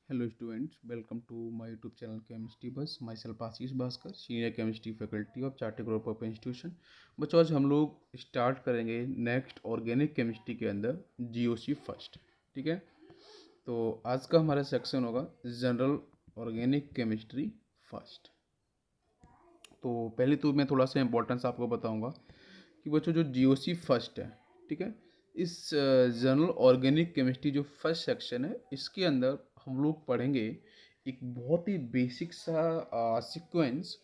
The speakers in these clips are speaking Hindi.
Hello students, welcome to my YouTube channel Chemistry Bus. Myself Ashish Bhaskar, senior chemistry faculty of chartered group of institution. बच्चों आज हम लोग स्टार्ट करेंगे नेक्स्ट ऑर्गेनिक केमिस्ट्री के अंदर जीओसी फर्स्ट। ठीक है, तो आज का हमारा सेक्शन होगा जनरल ऑर्गेनिक केमिस्ट्री फर्स्ट। तो पहले तो मैं थोड़ा सा इम्पोर्टेंस आपको बताऊंगा कि बच्चों जो जीओसी फर्स्ट है, ठीक है, इस जनरल ऑर्गेनिक केमिस्ट्री जो फर्स्ट सेक्शन है इसके अंदर हम लोग पढ़ेंगे एक बहुत ही बेसिक सा सीक्वेंस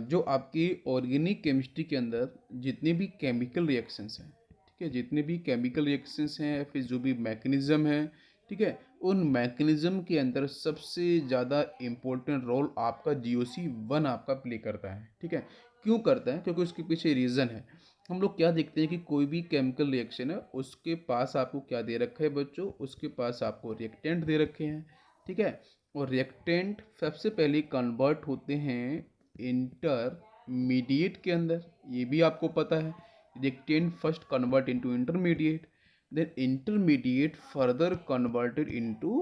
जो आपकी ऑर्गेनिक केमिस्ट्री के अंदर जितने भी केमिकल रिएक्शंस हैं, ठीक है, जितने भी केमिकल रिएक्शंस हैं, फिर जो भी मैकेनिज़्म है, ठीक है, उन मैकेनिज़्म के अंदर सबसे ज़्यादा इम्पोर्टेंट रोल आपका जीओसी वन आपका प्ले करता है। ठीक है, क्यों करता है? क्योंकि उसके पीछे रीज़न है। हम लोग क्या देखते हैं कि कोई भी केमिकल रिएक्शन है उसके पास आपको क्या दे रखा है बच्चों, उसके पास आपको रिएक्टेंट दे रखे हैं। ठीक है, और रिएक्टेंट सबसे पहले कन्वर्ट होते हैं इंटरमीडिएट के अंदर, ये भी आपको पता है। Reactant first convert into intermediate, then intermediate further converted into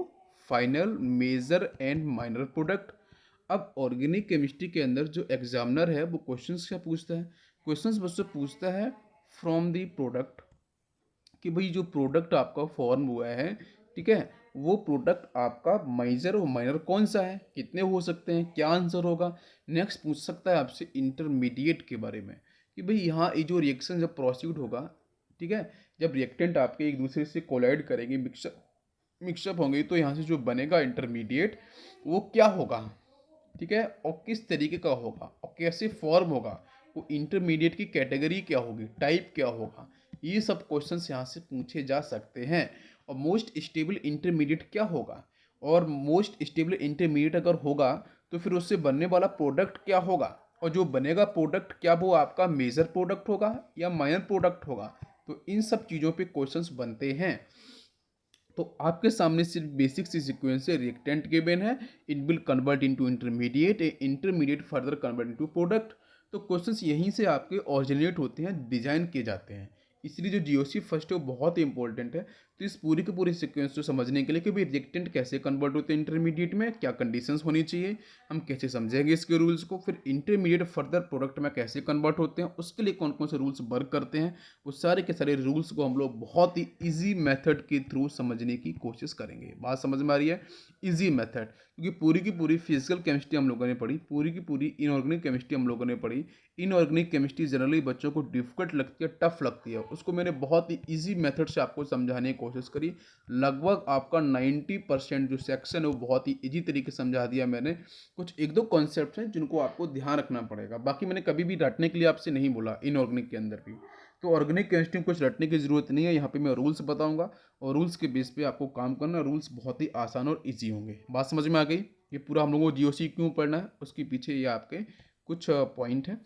final major and minor product। अब ऑर्गेनिक केमिस्ट्री के अंदर जो एग्जामिनर है वो क्वेश्चंस क्या पूछता है? क्वेश्चंस बच्चों पूछता है फ्रॉम द प्रोडक्ट, कि भाई जो प्रोडक्ट आपका फॉर्म हुआ है, ठीक है, वो प्रोडक्ट आपका मेजर और माइनर कौन सा है, कितने हो सकते हैं, क्या आंसर होगा। नेक्स्ट पूछ सकता है आपसे इंटरमीडिएट के बारे में कि भाई यहाँ ये जो रिएक्शन जब प्रोसीड होगा, ठीक है, जब रिएक्टेंट आपके एक दूसरे से कोलाइड करेंगे, मिक्सअप होंगे, तो यहाँ से जो बनेगा इंटरमीडिएट वो क्या होगा, ठीक है, और किस तरीके का होगा और कैसे फॉर्म होगा, वो इंटरमीडिएट की कैटेगरी क्या होगी, टाइप क्या होगा, ये सब क्वेश्चंस यहाँ से पूछे जा सकते हैं। और मोस्ट स्टेबल इंटरमीडिएट क्या होगा, और मोस्ट स्टेबल इंटरमीडिएट अगर होगा तो फिर उससे बनने वाला प्रोडक्ट क्या होगा, और जो बनेगा प्रोडक्ट क्या वो आपका मेजर प्रोडक्ट होगा या माइनर प्रोडक्ट होगा। तो इन सब चीज़ों पे क्वेश्चंस बनते हैं। तो आपके सामने सिर्फ बेसिक सी सीक्वेंस है, रिएक्टेंट गिवन है, it will convert into intermediate, intermediate further convert into product. तो क्वेश्चंस यहीं से आपके ऑरिजिनेट होते हैं, डिजाइन किए जाते हैं। इसलिए जो जीओसी फर्स्ट है वो बहुत ही इंपॉर्टेंट है। तो इस पूरी की पूरी सीक्वेंस को समझने के लिए कि भाई रिएक्टेंट कैसे कन्वर्ट होते हैं इंटरमीडिएट में, क्या कंडीशंस होनी चाहिए, हम कैसे समझेंगे इसके रूल्स को, फिर इंटरमीडिएट फर्दर प्रोडक्ट में कैसे कन्वर्ट होते हैं, उसके लिए कौन कौन से रूल्स वर्क करते हैं, वो सारे के सारे रूल्स को हम लोग बहुत ही इजी मेथड के थ्रू समझने की कोशिश करेंगे। बात समझ में आ रही है? इजी मेथड, क्योंकि पूरी की पूरी फिजिकल केमिस्ट्री हम लोगों ने पढ़ी, पूरी की पूरी इनऑर्गेनिक केमिस्ट्री हम लोगों ने पढ़ी। इनऑर्गेनिक केमिस्ट्री जनरली बच्चों को डिफिकल्ट लगती है, टफ लगती है, उसको मैंने बहुत ही इजी मेथड से आपको समझाने की कोशिश करी। लगभग आपका 90% जो सेक्शन है वो बहुत ही इजी तरीके से समझा दिया मैंने। कुछ एक दो कॉन्सेप्ट हैं जिनको आपको ध्यान रखना पड़ेगा, बाकी मैंने कभी भी रटने के लिए आपसे नहीं बोला इनऑर्गेनिक के अंदर भी। तो ऑर्गेनिक केमिस्ट्री में कुछ रटने की ज़रूरत नहीं है, यहाँ पे मैं रूल्स बताऊंगा और रूल्स के बेस पे आपको काम करना। रूल्स बहुत ही आसान और इजी होंगे। बात समझ में आ गई? ये पूरा हम लोगों को जीओसी क्यों पढ़ना है उसके पीछे ये आपके कुछ पॉइंट है।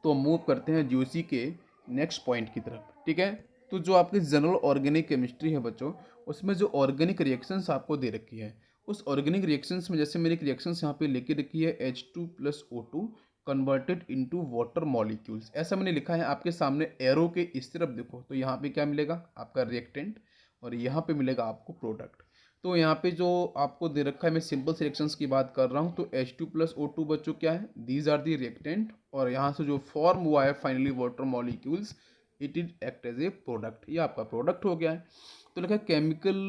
तो मूव करते हैं जीओसी के नेक्स्ट पॉइंट की तरफ। ठीक है, तो जो आपकी जनरल ऑर्गेनिक केमिस्ट्री है बच्चों, उसमें जो ऑर्गेनिक रिएक्शंस आपको दे रखी है, उस ऑर्गेनिक रिएक्शंस में जैसे मैंने एक रिएक्शंस यहाँ पे लेके रखी है H2+O2 converted into water molecules, ऐसा मैंने लिखा है आपके सामने। एरो के इस तरफ देखो तो यहाँ पे क्या मिलेगा, आपका रिएक्टेंट, और यहाँ पे मिलेगा आपको प्रोडक्ट। तो यहाँ पे जो आपको दे रखा है, मैं सिंपल रिएक्शंस की बात कर रहा हूँ, तो H2+O2 बच्चों क्या है, दीज आर दी रिएक्टेंट, और यहाँ से जो फॉर्म हुआ है finally water molecules, it is act as a product, ये आपका प्रोडक्ट हो गया है। तो लिखा है chemical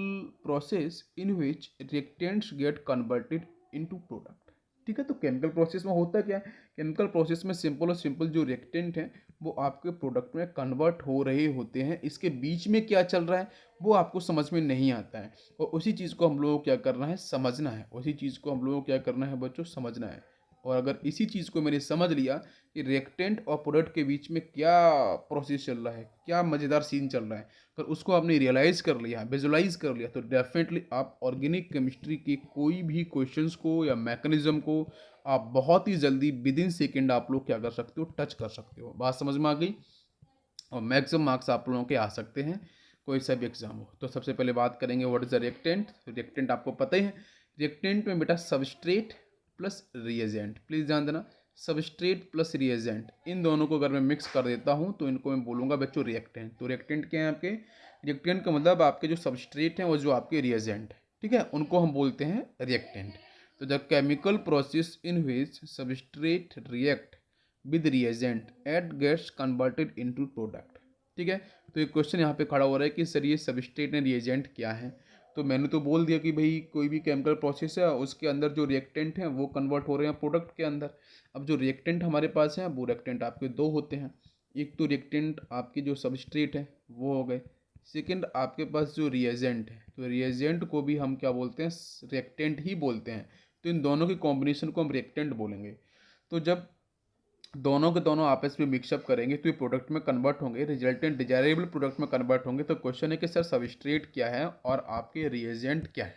process in which reactants get converted into product. ठीक है, तो केमिकल प्रोसेस में होता क्या है, केमिकल प्रोसेस में सिंपल और सिंपल जो रिएक्टेंट हैं वो आपके प्रोडक्ट में कन्वर्ट हो रहे होते हैं। इसके बीच में क्या चल रहा है वो आपको समझ में नहीं आता है, और उसी चीज़ को हम लोगों को क्या करना है, समझना है। उसी चीज़ को हम लोगों को क्या करना है बच्चों, समझना है। और अगर इसी चीज़ को मैंने समझ लिया कि रिएक्टेंट और प्रोडक्ट के बीच में क्या प्रोसेस चल रहा है, क्या मज़ेदार सीन चल रहा है, अगर उसको आपने रियलाइज़ कर लिया, विजुलाइज कर लिया, तो डेफिनेटली आप ऑर्गेनिक केमिस्ट्री के कोई भी क्वेश्चंस को या मैकेनिज्म को आप बहुत ही जल्दी विद इन सेकेंड आप लोग क्या कर सकते हो, टच कर सकते हो। बात समझ में आ गई? और मैक्सिमम मार्क्स आप लोगों के आ सकते हैं कोई सा भी एग्जाम हो। तो सबसे पहले बात करेंगे what is the reactant. Reactant आपको पता ही है, रिएक्टेंट में बेटा सबस्ट्रेट प्लस रिएजेंट, प्लीज़ ध्यान देना, सबस्ट्रेट प्लस रिएजेंट, इन दोनों को अगर मैं मिक्स कर देता हूँ तो इनको मैं बोलूँगा बच्चों रिएक्टेंट। तो रिएक्टेंट क्या है आपके, रिएक्टेंट का मतलब आपके जो सबस्ट्रेट हैं वो जो आपके रिएजेंट है। ठीक है, उनको हम बोलते हैं रिएक्टेंट। तो the chemical process in which substrate react with reagent at gets converted into product. ठीक है, तो एक क्वेश्चन यहाँ पे खड़ा हो रहा है कि सर ये सबस्ट्रेट एंड रिएजेंट क्या है। तो मैंने तो बोल दिया कि भाई कोई भी केमिकल प्रोसेस है उसके अंदर जो रिएक्टेंट हैं वो कन्वर्ट हो रहे हैं प्रोडक्ट के अंदर। अब जो रिएक्टेंट हमारे पास हैं वो रिएक्टेंट आपके दो होते हैं। एक तो रिएक्टेंट आपकी जो सबस्ट्रेट है वो हो गए, सेकंड आपके पास जो रिएजेंट है, तो रिएजेंट को भी हम क्या बोलते हैं, रिएक्टेंट ही बोलते हैं। तो इन दोनों की कॉम्बिनेशन को हम रिएक्टेंट बोलेंगे। तो जब दोनों के दोनों आपस में मिक्सअप करेंगे तो ये प्रोडक्ट में कन्वर्ट होंगे, रिजल्टेंट डिजायरेबल प्रोडक्ट में कन्वर्ट होंगे। तो क्वेश्चन है कि सर सबस्ट्रेट क्या है और आपके रिएजेंट क्या है।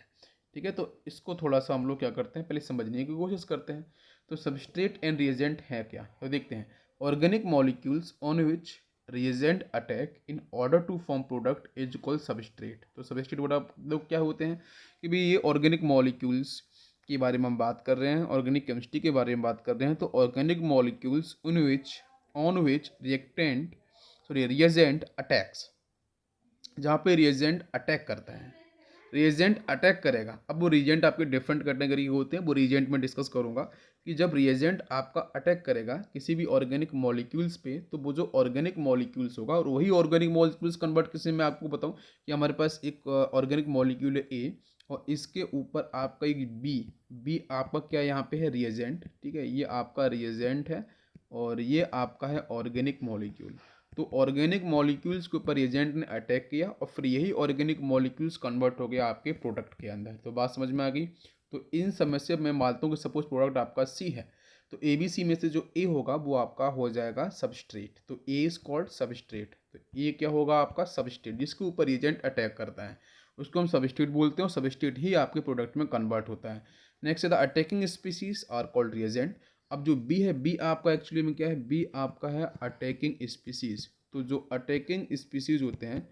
ठीक है, तो इसको थोड़ा सा हम लोग क्या करते हैं, पहले समझने की कोशिश करते हैं। तो सबस्ट्रेट एंड रिएजेंट है क्या, तो देखते हैं। Organic molecules on which reagent attack in order to form product is called substrate. तो सबस्ट्रेट बड़ा लोग क्या होते हैं कि भाई ये ऑर्गेनिक मॉलिक्यूल्स के बारे में हम बात कर रहे हैं, ऑर्गेनिक केमिस्ट्री के बारे में बात कर रहे हैं। तो organic molecules on which reactant sorry reagent attacks, जहाँ पे रिएजेंट अटैक करता है, रिएजेंट अटैक करेगा। अब वो रिएजेंट आपके डिफरेंट कैटेगरी के होते हैं, वो रिएजेंट में डिस्कस करूंगा कि जब रिएजेंट आपका अटैक करेगा किसी भी ऑर्गेनिक मॉलिक्यूल्स पे, तो वो जो ऑर्गेनिक मॉलिक्यूल्स होगा और वही ऑर्गेनिक मॉलिक्यूल्स कन्वर्ट किसी, मैं आपको बताऊं कि हमारे पास एक ऑर्गेनिक मॉलिक्यूल है ए और इसके ऊपर आपका एक बी, बी आपका क्या यहाँ पे है, रिएजेंट। ठीक है, ये आपका रिएजेंट है और ये आपका है ऑर्गेनिक मॉलिक्यूल। तो ऑर्गेनिक मॉलिक्यूल्स के ऊपर एजेंट ने अटैक किया और फिर यही ऑर्गेनिक मॉलिक्यूल्स कन्वर्ट हो गया आपके प्रोडक्ट के अंदर। तो बात समझ में आ गई। तो इन समय से मैं मानता हूँ कि सपोज प्रोडक्ट आपका सी है, तो ए बी सी में से जो ए होगा वो आपका हो जाएगा सबस्ट्रेट। तो ए इज कॉल्ड सबस्ट्रेट। तो ए क्या होगा आपका सबस्ट्रेट, जिसके ऊपर एजेंट अटैक करता है उसको हम सबस्ट्रेट बोलते हैं और सबस्ट्रेट ही आपके प्रोडक्ट में कन्वर्ट होता है। नेक्स्ट है the attacking species are called reagent. अब जो बी है, बी आपका एक्चुअली में क्या है, बी आपका है अटैकिंग स्पीसीज। तो जो अटैकिंग स्पीसीज होते हैं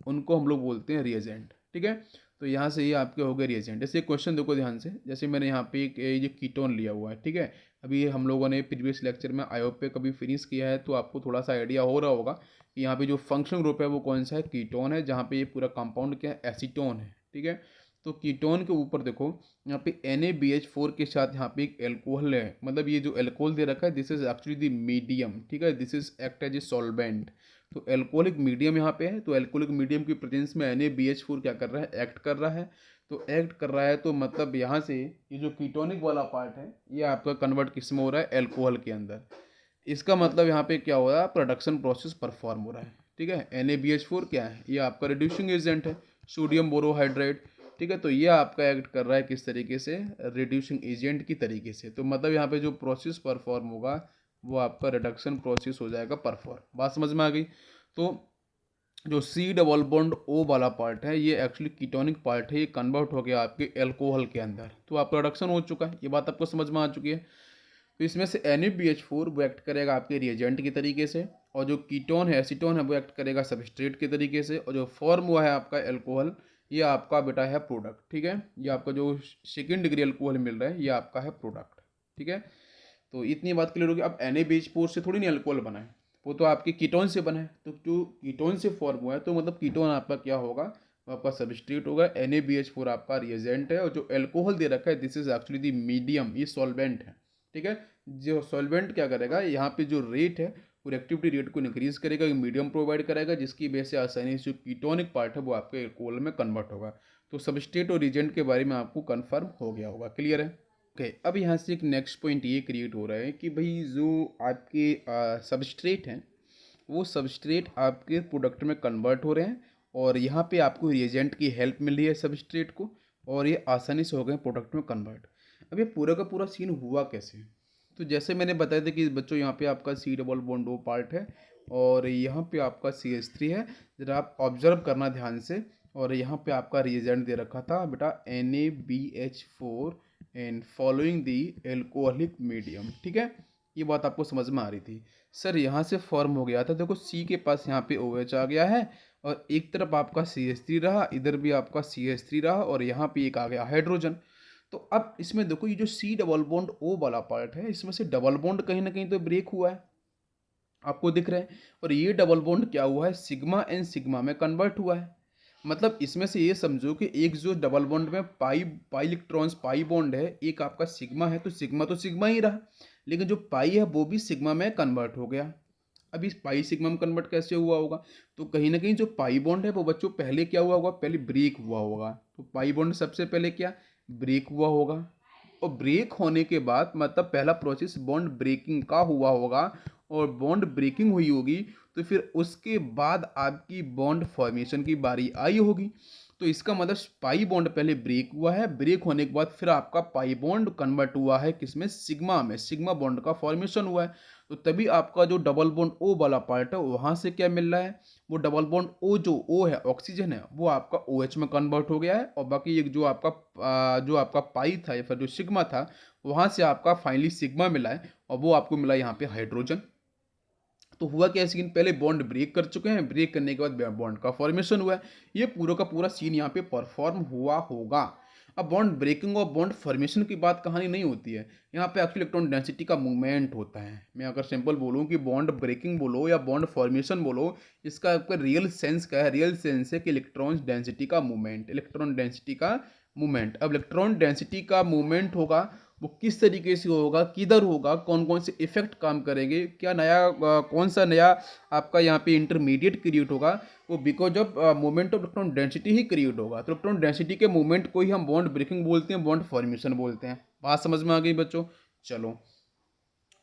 उनको हम लोग बोलते हैं रिएजेंट। ठीक है, तो यहाँ से ये आपके हो गए रिएजेंट। जैसे क्वेश्चन देखो ध्यान से, जैसे मैंने यहाँ पे एक ये कीटोन लिया हुआ है। ठीक है, अभी हम लोगों ने प्रीवियस लेक्चर में आयो पे कभी फिनिश किया है, तो आपको थोड़ा सा आइडिया हो रहा होगा कि यहाँ पे जो फंक्शनल ग्रुप है वो कौन सा है, कीटोन है, जहाँ पे ये पूरा कंपाउंड क्या है, एसीटोन है। ठीक है, तो कीटोन के ऊपर देखो यहाँ पे NaBH4 के साथ यहाँ पे एक एल्कोहल है, मतलब ये जो एल्कोहल दे रखा है this is actually the medium. ठीक है, this is act as a solvent. तो एल्कोहलिक मीडियम यहाँ पे है, तो एल्कोहलिक मीडियम की प्रेजेंस में NaBH4 क्या कर रहा है, एक्ट कर रहा है। तो एक्ट कर रहा है तो मतलब यहाँ से ये जो कीटोनिक वाला पार्ट है ये आपका कन्वर्ट किस में हो रहा है, एल्कोहल के अंदर। इसका मतलब यहाँ पे क्या हो रहा है, प्रोडक्शन प्रोसेस परफॉर्म हो रहा है। ठीक है, NaBH4 क्या है, ये आपका रिड्यूसिंग एजेंट है, सोडियम बोरोहाइड्रेट। ठीक है, तो ये आपका एक्ट कर रहा है किस तरीके से, रिड्यूसिंग एजेंट की तरीके से। तो मतलब यहाँ पे जो प्रोसेस परफॉर्म होगा वो आपका रिडक्शन प्रोसेस हो जाएगा परफॉर्म। बात समझ में आ गई। तो जो सी डबल बॉन्ड ओ वाला पार्ट है ये एक्चुअली कीटोनिक पार्ट है, ये कन्वर्ट हो गया आपके एल्कोहल के अंदर, तो आपका रिडक्शन हो चुका है। ये बात आपको समझ में आ चुकी है। तो इसमें से NaBH4 वो एक्ट करेगा आपके रिएजेंट की तरीके से, और जो कीटोन है एसीटोन है वो एक्ट करेगा सबस्ट्रेट के तरीके से, और जो फॉर्म हुआ है आपका एल्कोहल ये आपका बेटा है प्रोडक्ट। ठीक है, ये आपका जो सेकेंड डिग्री एल्कोहल मिल रहा है ये आपका है प्रोडक्ट। ठीक है, तो इतनी बात क्लियर होगी। अब NaBH4 से थोड़ी नहीं अल्कोहल बना है, वो तो आपके कीटोन से बना है। तो जो कीटोन से फॉर्म हुआ है तो मतलब कीटोन आपका क्या होगा, वो आपका सबस्ट्रेट होगा। NaBH4 आपका रिएजेंट है और जो एल्कोहल दे रखा है this is actually the medium, ये सॉल्वेंट है। ठीक है, जो सॉल्वेंट क्या करेगा, यहाँ पे जो रेट है वो रिएक्टिविटी रेट को इंक्रीज करेगा, मीडियम प्रोवाइड करेगा, जिसकी वजह से आसानी से जो कीटोनिक पार्ट है वो आपके एल्कोहल में कन्वर्ट होगा। तो सबस्ट्रेट और रिएजेंट के बारे में आपको कन्फर्म हो गया होगा, क्लियर है। ओके, अब यहाँ से एक नेक्स्ट पॉइंट ये क्रिएट हो रहा है कि भाई जो आपके सबस्ट्रेट हैं वो सबस्ट्रेट आपके प्रोडक्ट में कन्वर्ट हो रहे हैं और यहाँ पे आपको रिएजेंट की हेल्प मिल रही है सबस्ट्रेट को, और ये आसानी से हो गए प्रोडक्ट में कन्वर्ट। अब ये पूरा का पूरा सीन हुआ कैसे, तो जैसे मैंने बताया था कि बच्चों यहाँ पे आपका C double bond O part है और यहाँ पे आपका CH3 है। जरा आप ऑब्जर्व करना ध्यान से, और यहाँ पे आपका रिएजेंट दे रखा था बेटा NaBH4 and following the alcoholic medium. ठीक है, ये बात आपको समझ में आ रही थी। सर यहाँ से फॉर्म हो गया था, देखो C के पास यहाँ पे OH आ गया है और एक तरफ आपका CH3 रहा, इधर भी आपका CH3 रहा और यहाँ पे एक आ गया हाइड्रोजन। तो अब इसमें देखो ये जो C डबल बॉन्ड O वाला पार्ट है इसमें से डबल बॉन्ड कहीं ना कहीं तो ब्रेक हुआ है, आपको दिख रहा है, और ये डबल बॉन्ड क्या हुआ है, सिग्मा एंड सिग्मा में कन्वर्ट हुआ है। मतलब इसमें से ये समझो कि एक जो डबल बॉन्ड में पाई पाई इलेक्ट्रॉन्स पाई बॉन्ड है, एक आपका सिग्मा है, तो सिग्मा ही रहा, लेकिन जो पाई है वो भी सिग्मा में कन्वर्ट हो गया। अब इस पाई सिग्मा में कन्वर्ट कैसे हुआ होगा? तो कहीं ना कहीं जो पाई बॉन्ड है वो बच्चों पहले क्या हुआ होगा? पहले ब्रेक हुआ होगा। तो पाई बॉन्ड सबसे पहले क्या ब्रेक हुआ होगा, और ब्रेक होने के बाद मतलब पहला प्रोसेस बॉन्ड ब्रेकिंग का हुआ होगा, और बॉन्ड ब्रेकिंग हुई होगी तो फिर उसके बाद आपकी बॉन्ड फॉर्मेशन की बारी आई होगी। तो इसका मतलब पाई बॉन्ड पहले ब्रेक हुआ है, ब्रेक होने के बाद फिर आपका पाई बॉन्ड कन्वर्ट हुआ है किसमें? सिग्मा में, सिग्मा बॉन्ड का फॉर्मेशन हुआ है। तो तभी आपका जो डबल बॉन्ड ओ वाला पार्ट है वहाँ से क्या मिल रहा है? वो डबल बॉन्ड ओ जो ओ है ऑक्सीजन है वो आपका ओ एच में कन्वर्ट हो गया है, और बाकी एक जो आपका पाई था या फिर जो सिग्मा था वहाँ से आपका फाइनली सिग्मा मिला है, और वो आपको मिला यहाँ पे हाइड्रोजन। तो हुआ क्या सीन? पहले बॉन्ड ब्रेक कर चुके हैं, ब्रेक करने के बाद बॉन्ड का फॉर्मेशन हुआ है। ये पूरा का पूरा सीन यहाँ पे परफॉर्म हुआ होगा। अब बॉन्ड ब्रेकिंग और बॉन्ड फॉर्मेशन की बात कहानी नहीं होती है, यहाँ पे एक्चुअली इलेक्ट्रॉन डेंसिटी का मूवमेंट होता है। मैं अगर सिंपल बोलूँ कि बॉन्ड ब्रेकिंग बोलो या बॉन्ड फॉर्मेशन बोलो, इसका आपका रियल सेंस क्या है? रियल सेंस है कि इलेक्ट्रॉन डेंसिटी का मूवमेंट, इलेक्ट्रॉन डेंसिटी का मूवमेंट। अब इलेक्ट्रॉन डेंसिटी का मूवमेंट होगा, वो किस तरीके से होगा, किधर होगा, कौन कौन से इफेक्ट काम करेंगे, क्या नया कौन सा नया आपका यहाँ पे इंटरमीडिएट क्रिएट होगा, वो because of movement of electron density he create होगा। तो इलेक्ट्रॉन डेंसिटी के मूवमेंट को ही हम बॉन्ड ब्रेकिंग बोलते हैं, बॉन्ड फॉर्मेशन बोलते हैं। बात समझ में आ गई बच्चों? चलो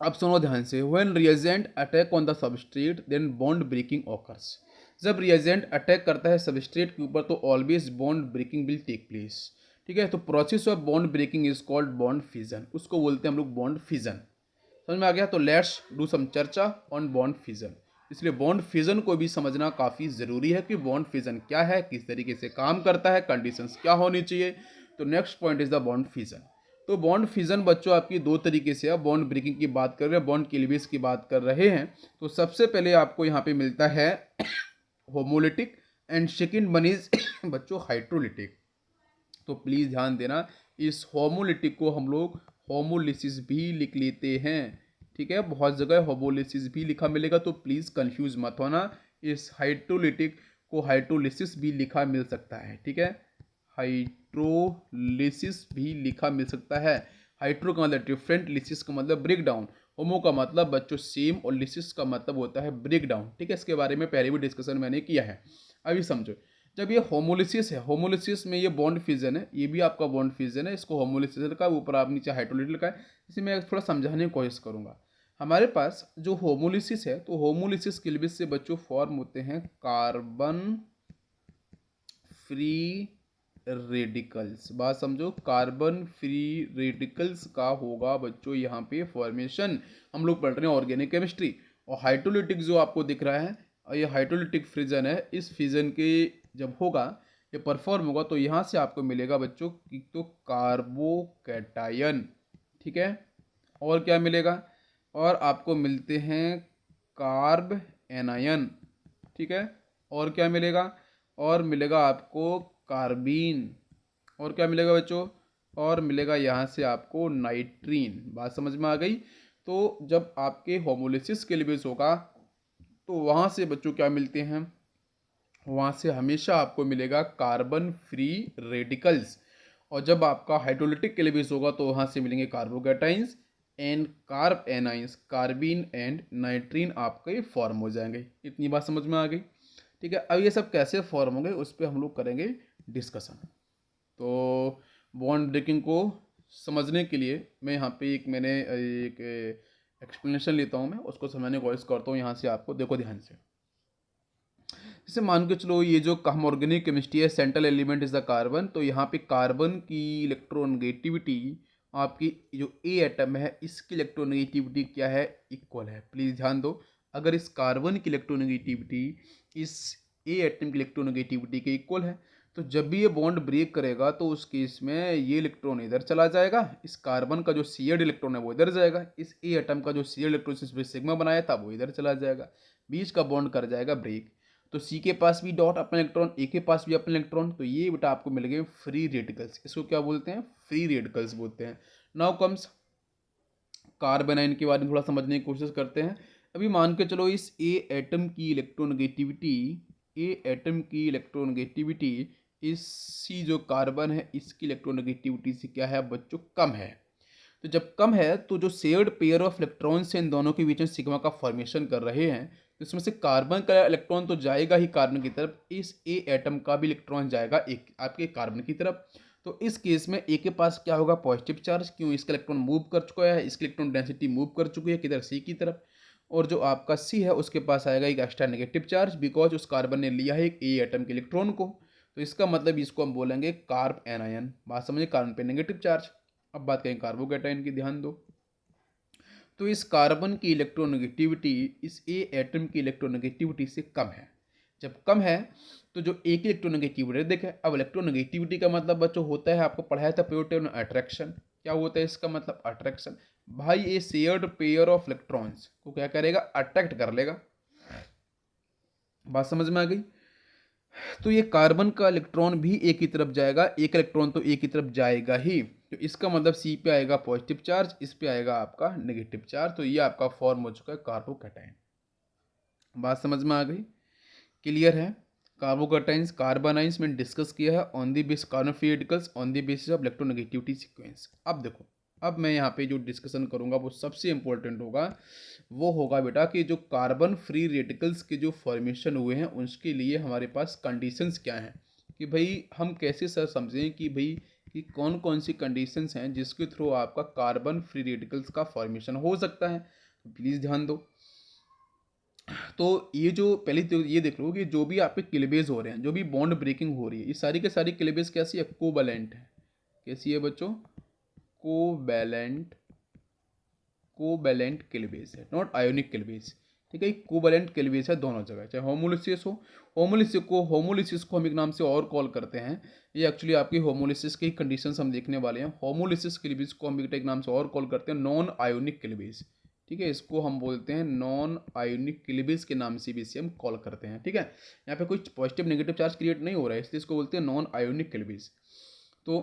अब सुनो ध्यान से। When reagent attack on the substrate then bond breaking occurs. जब रिएजेंट अटैक करता है सबस्ट्रेट के ऊपर तो always bond breaking will take place. ठीक है, तो process of bond breaking is called bond fission, उसको बोलते हैं हम लोग बॉन्ड फिजन। समझ में आ गया? तो लेट्स डू सम चर्चा ऑन बॉन्ड फिजन। इसलिए बॉन्ड फिजन को भी समझना काफ़ी ज़रूरी है कि बॉन्ड फिजन क्या है, किस तरीके से काम करता है, कंडीशंस क्या होनी चाहिए। तो next point is the bond fission. तो बॉन्ड फिजन बच्चों आपकी दो तरीके से है। बॉन्ड ब्रेकिंग की बात कर रहे हैं, बॉन्ड क्लीवेज की बात कर रहे हैं। तो सबसे पहले आपको यहाँ पे मिलता है homolytic, and second one is बच्चों हाइड्रोलिटिक। तो प्लीज़ ध्यान देना, इस होमोलिटिक को हम लोग होमोलिसिस भी लिख लेते हैं। ठीक है, बहुत जगह होमोलिसिस भी लिखा मिलेगा, तो प्लीज़ कंफ्यूज मत होना। इस हाइड्रोलिटिक को हाइड्रोलिसिस भी लिखा मिल सकता है। ठीक है, हाइड्रोलिसिस भी लिखा मिल सकता है। हाइड्रो का मतलब डिफरेंट, लिसिस का मतलब ब्रेक डाउन, होमो का मतलब बच्चों सेम, और लिसिस का मतलब होता है ब्रेक डाउन। ठीक है, इसके बारे में पहले भी डिस्कशन मैंने किया है। अभी समझो, जब ये होमोलिसिस है, होमोलिसिस में ये बॉन्ड फिजन है, ये भी आपका बॉन्ड फिजन है, इसको होमोलिसिस का ऊपर आप नीचे हाइड्रोलिटिक लिखा है। इसे मैं थोड़ा समझाने की कोशिश करूंगा। हमारे पास जो होमोलिसिस है, तो होमोलिसिस क्लीवेज से बच्चों फॉर्म होते हैं कार्बन फ्री रेडिकल्स। बात समझो, कार्बन फ्री रेडिकल्स का होगा बच्चों यहाँ पे फॉर्मेशन। हम लोग पढ़ रहे हैं ऑर्गेनिक केमिस्ट्री। और हाइड्रोलिटिक जो आपको दिख रहा है, ये हाइड्रोलिटिक फिजन है। इस फिजन के जब होगा, ये परफॉर्म होगा, तो यहाँ से आपको मिलेगा बच्चों कि तो कार्बोकैटायन। ठीक है, और क्या मिलेगा? और आपको मिलते हैं कार्ब एनायन। ठीक है, और क्या मिलेगा? और मिलेगा आपको कार्बीन। और क्या मिलेगा बच्चों? और मिलेगा यहाँ से आपको नाइट्रीन। बात समझ में आ गई? तो जब आपके होमोलिसिस के लिए होगा, तो वहाँ से बच्चों क्या मिलते हैं? वहाँ से हमेशा आपको मिलेगा कार्बन फ्री रेडिकल्स। और जब आपका हाइड्रोलिटिक के लिए होगा, तो वहाँ से मिलेंगे carbocations and carb anions, carbene and nitrene आपके फॉर्म हो जाएंगे। इतनी बात समझ में आ गई? ठीक है, अब ये सब कैसे फॉर्म होंगे उस पर हम लोग करेंगे डिस्कशन। तो बॉन्ड ब्रेकिंग को समझने के लिए मैं यहाँ पे एक एक्सप्लेनेशन लेता हूँ, मैं उसको समझने की कोशिश करता हूँ। यहाँ से आपको देखो ध्यान से। जैसे मान के चलो, ये जो हम ऑर्गेनिक केमिस्ट्री है, central element is the carbon. तो यहाँ पे कार्बन की इलेक्ट्रोनेगेटिविटी, आपकी जो ए एटम है इसकी इलेक्ट्रोनेगेटिविटी क्या है? इक्वल है। प्लीज़ ध्यान दो, अगर इस कार्बन की इलेक्ट्रोनेगेटिविटी इस ए एटम की इलेक्ट्रोनेगेटिविटी के इक्वल है, तो जब भी ये बॉन्ड ब्रेक करेगा तो उस केस में ये इलेक्ट्रॉन इधर चला जाएगा, इस कार्बन का जो शेयर्ड इलेक्ट्रॉन है वो इधर जाएगा, इस ए एटम का जो शेयर्ड इलेक्ट्रॉन जिसमें सिग्मा बनाया था वो इधर चला जाएगा, बीच का बॉन्ड कर जाएगा ब्रेक। तो सी के पास भी डॉट अपना इलेक्ट्रॉन, ए के पास भी अपना इलेक्ट्रॉन, तो ये बेटा आपको मिल गए फ्री रेडिकल्स। इसको क्या बोलते हैं? फ्री रेडिकल्स बोलते हैं। नाउ कम्स कार्बोनाइन के बारे में थोड़ा समझने की कोशिश करते हैं। अभी मान के चलो, इस ए एटम की इलेक्ट्रोनेगेटिविटी ए एटम की इलेक्ट्रोनेगेटिविटी इसी जो कार्बन है इसकी इलेक्ट्रोनेगेटिविटी से क्या है बच्चों, कम है। तो जब कम है तो जो शेयर्ड पेयर ऑफ इलेक्ट्रॉन्स हैं इन दोनों के बीच में सिग्मा का फॉर्मेशन कर रहे हैं, तो इसमें से कार्बन का इलेक्ट्रॉन तो जाएगा ही कार्बन की तरफ, इस ए एटम का भी इलेक्ट्रॉन जाएगा एक आपके कार्बन की तरफ। तो इस केस में ए के पास क्या होगा, पॉजिटिव चार्ज, क्यों, इसका इलेक्ट्रॉन मूव कर चुका है, इसकी इलेक्ट्रॉन डेंसिटी मूव कर चुकी है किधर, सी की तरफ। और जो आपका सी है उसके पास आएगा एक एक्स्ट्रा नेगेटिव चार्ज, बिकॉज उस कार्बन ने लिया है एक ए एटम के इलेक्ट्रॉन को। तो इसका मतलब इसको हम बोलेंगे कार्ब एनायन। बात समझिए, कार्बन पे नेगेटिव चार्ज। अब बात करें कार्बोकैटायन की, ध्यान दो। तो इस कार्बन की इलेक्ट्रोनेगेटिविटी इस ए एटम की इलेक्ट्रोनेगेटिविटी से कम है। जब कम है तो जो एक इलेक्ट्रोनेगेटिविटी देखें, अब इलेक्ट्रोनेगेटिविटी का मतलब बच्चों होता है, आपको पढ़ाया था प्योरिटी अट्रैक्शन। क्या होता है इसका मतलब, अट्रैक्शन। भाई ये शेयर्ड पेयर ऑफ इलेक्ट्रॉन्स को क्या करेगा, अट्रैक्ट कर लेगा। बात समझ में आ गई। तो ये कार्बन का इलेक्ट्रॉन भी एक ही तरफ जाएगा, एक इलेक्ट्रॉन तो एक ही तरफ जाएगा ही। तो इसका मतलब सी पे आएगा पॉजिटिव चार्ज, इस पे आएगा आपका नेगेटिव चार्ज। तो ये आपका फॉर्म हो चुका है कार्बोकैटायन। बात समझ में आ गई, क्लियर है। कार्बोकैटायंस कार्बनाइंस में डिस्कस किया है on the base carbon free radicals on the basis of electronegativity sequence. अब देखो, अब मैं यहाँ पे जो डिस्कशन करूँगा वो सबसे इंपॉर्टेंट होगा, वो होगा बेटा कि जो कार्बन फ्री रेडिकल्स के जो फॉर्मेशन हुए हैं उसके लिए हमारे पास कंडीशंस क्या हैं, कि भाई हम कैसे सर समझें कि भाई कि कौन कौन सी कंडीशंस हैं जिसके थ्रू आपका कार्बन फ्री रेडिकल्स का फॉर्मेशन हो सकता है। तो प्लीज़ ध्यान दो। तो ये जो पहले तो ये देख लो कि जो भी आपके क्लीवेज हो रहे हैं, जो भी बॉन्ड ब्रेकिंग हो रही है, ये सारी के सारी क्लीवेज कैसी है, कोवैलेंट है। कैसी है बच्चों, कोवैलेंट, कोवैलेंट क्लीवेज है, नॉट आयोनिक क्लीवेज। ठीक है, कोवैलेंट क्लीवेज है दोनों जगह, चाहे होमोलिसिस हो। होमोलिसिस को हम एक नाम से और कॉल करते हैं, ये एक्चुअली आपकी होमोलिसिस की कंडीशंस हम देखने वाले हैं। होमोलिसिस क्लीवेज को हम एक नाम से और कॉल करते हैं नॉन आयोनिक क्लीवेज। ठीक है, इसको हम बोलते हैं नॉन आयोनिक क्लीवेज के नाम से भी इसे हम कॉल करते हैं। ठीक है, यहाँ पे कोई पॉजिटिव नेगेटिव चार्ज क्रिएट नहीं हो रहा है, इसलिए इसको बोलते हैं नॉन आयोनिक क्लीवेज। तो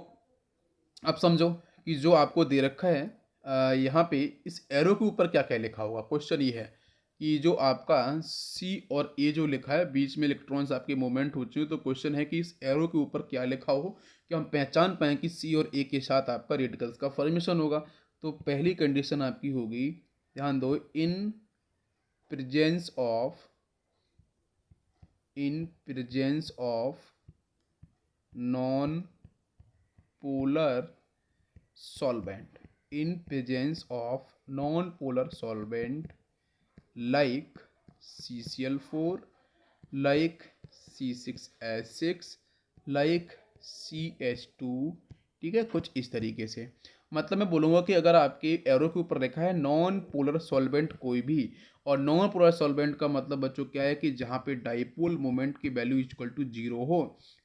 अब समझो कि जो आपको दे रखा है यहाँ पे इस एरो के ऊपर क्या क्या लिखा होगा। क्वेश्चन ये है कि जो आपका सी और ए जो लिखा है, बीच में इलेक्ट्रॉन्स आपके मूवमेंट हो चुके हैं, तो क्वेश्चन है कि इस एरो के ऊपर क्या लिखा हो कि हम पहचान पाएँ कि सी और ए के साथ आपका रेडिकल्स का फॉर्मेशन होगा। तो पहली कंडीशन आपकी होगी, ध्यान दो, in presence of non polar solvent, in presence of non-polar solvent like CCl4, like C6H6, like CH2। ठीक है, कुछ इस तरीके से। मतलब मैं बोलूँगा कि अगर आपके एरो के ऊपर लिखा है नॉन पोलर सॉल्वेंट कोई भी, और नॉन पोलर सॉल्वेंट का मतलब बच्चों क्या है कि जहाँ पे डाइपोल मोमेंट की वैल्यू इक्वल टू जीरो हो।